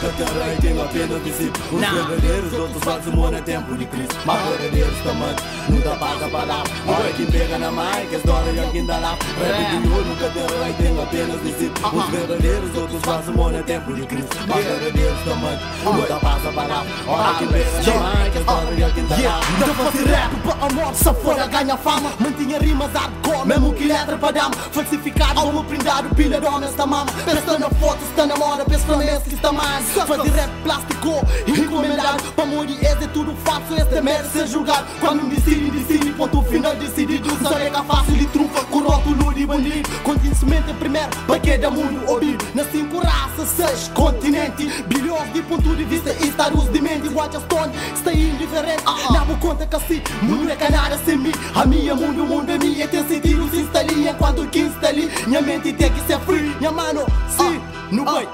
nunca terei, tenho apenas discípulos. Os verdadeiros, outros fazem humor em tempo de crise. Mas verdadeiros também, nunca passa a palavra. Ora quem pega na mãe, que a história é quem dá lá. Rap crioulo, nunca terei, tenho apenas discípulos. Os verdadeiros, outros fazem humor em tempo de crise. Mas verdadeiros também, nunca passa a palavra. Ora quem pega na mãe, que a história é quem dá lá. Não fazer rap para a morte, se fora ganha fama. Mantinha rimas hardcore, mesmo que letra para dama. Falsificado, como prendado, pilha de homens da mama. Pensa na foto, está na moda, pensa na mesa que está mais. Fazer rap plástico, encomendado. Para morrer é tudo falso, este merda ser julgado. Quando decide, ponto final decidido. Zarega fácil e trunfa, corroto, ludo e bandido. Conhecimento em primeiro, para cada mundo ouvir. Na 5 raças, 6 continentes. Bilhões de pontos de vista, estar os de mente. Watch a stone, está indiferente. Não vou conta que assim, mundo é canada sem mim. A minha mundo, o mundo é minha. Tem sentido se está ali, enquanto quem está ali. Minha mente tem que ser free, minha mano. Sim, no bem.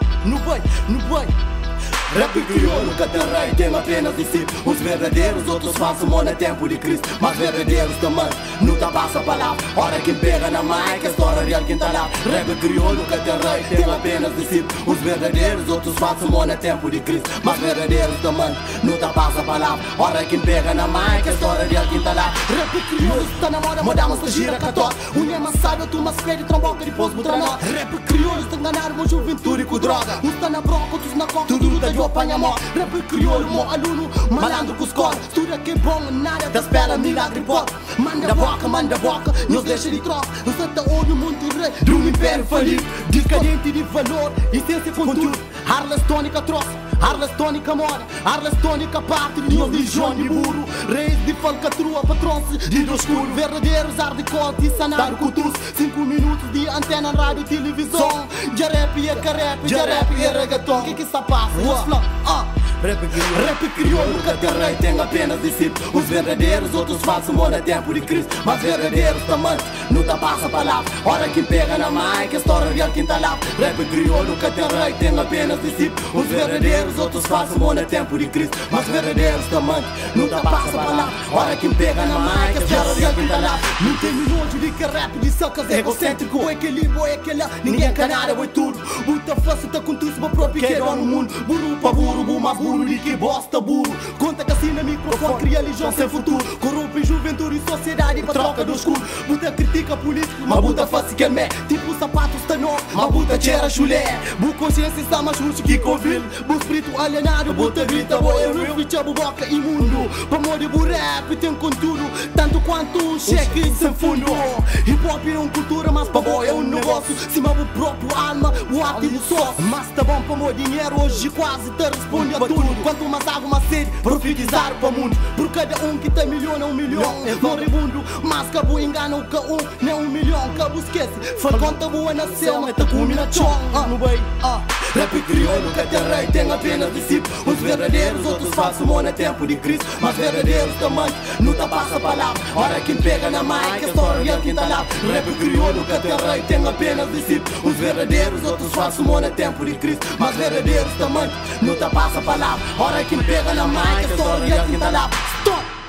Rap crioulo, nunca terei, tenho apenas discípulos. Os verdadeiros, outros fazem humor em tempo de crise. Mas verdadeiros também, nunca passa a palavra. Ora quem pega na mãe, que a história real quem tá lá. Rap crioulo, nunca terei, tenho apenas discípulos. Os verdadeiros, outros fazem humor em tempo de crise. Mas verdadeiros também, nunca passa a palavra. Ora quem pega na mãe, que a história real quem tá lá. Rap crioulo, está na moda, mudamos a gira 14. Unha maçada, tu mas fede, tromboca, depois botar na. Rap crioulo, está enganar uma juventude com droga. Uns está na broca, outros na coca, tudo tá de apanha mó. Rap crioulo, mo aluno, malandro com score. Estuda que é bom na área da espera, milagre pop. Manda boca, nos deixa de troca. Não senta olho, muito rei, de um império falido. Decadente de valor, essência conteúdo. Harless tônica troça, Harless tônica mora, Harless tônica parte de de João de burro. Reis de falcatrua, patrões de do escuro. Verdadeiros hardcore, e sanar cultus. 5 minutos de antena, rádio, televisão. Já rap é carep, já rap é reggaeton. Que está passa? Rap crioulo, nunca terei, tenho apenas discípulos. Os verdadeiros, outros fazem humor em tempo de crise. Mas verdadeiros também, nunca passa a palavra. Ora quem pega na mãe, que a história real quem tá lá. Rap crioulo, nunca terei, tenho apenas discípulos. Os verdadeiros, outros fazem humor em tempo de crise. Mas verdadeiros também, nunca passa a palavra. Ora quem pega na mãe, que a história real quem tá lá. Não tem nojo de que rap de sacas egocêntrico. O equilíbrio é aquele, ninguém canara, é tudo. Buta fácil, tá com tudo, mas próprio que no mundo. Burro pra burro, mas burro de que bosta burro. Conta que assim na microfone cria religião sem futuro. Corrompe juventude e sociedade pra troca do escuro. Buta critica político, mas buta fácil que é mé. Tipo sapatos tá novo, mas buta tchera chulé. Bu consciência está mais justo que convil. Bu espírito alienado, buta grita boy é real. Ficha boca imundo. Pra morrer bu rap tem conteúdo. Tanto quanto um cheque sem fundo. Hip hop é uma cultura, mas pra boy é um negócio. Cima bu próprio alma, o ativo só. Mas tá bom pra meu dinheiro, hoje quase te responde a tudo. Quanto mais água, mais sede, profetizar para o mundo. Por cada um que tem milhão, é 1 milhão. Moribundo, mas cabo engana o que nem 1 milhão. Cabo esquece, foi conta boa nasceu, mas tá combinação. No bem, Rap crioulo, nunca terei, tenho apenas discípulos. Os verdadeiros, outros fazem humor em tempo de crise. Mas verdadeiros também, nunca passa a palavra. Ora quem pega na mãe, que a história real quem tá lá. Rap crioulo, nunca terei, tenho apenas discípulos. Os verdadeiros, outros fazem humor em tempo de crise. Mas verdadeiros também, nunca passa a palavra. Ora quem pega na mãe, que a história real quem tá lá. Stop!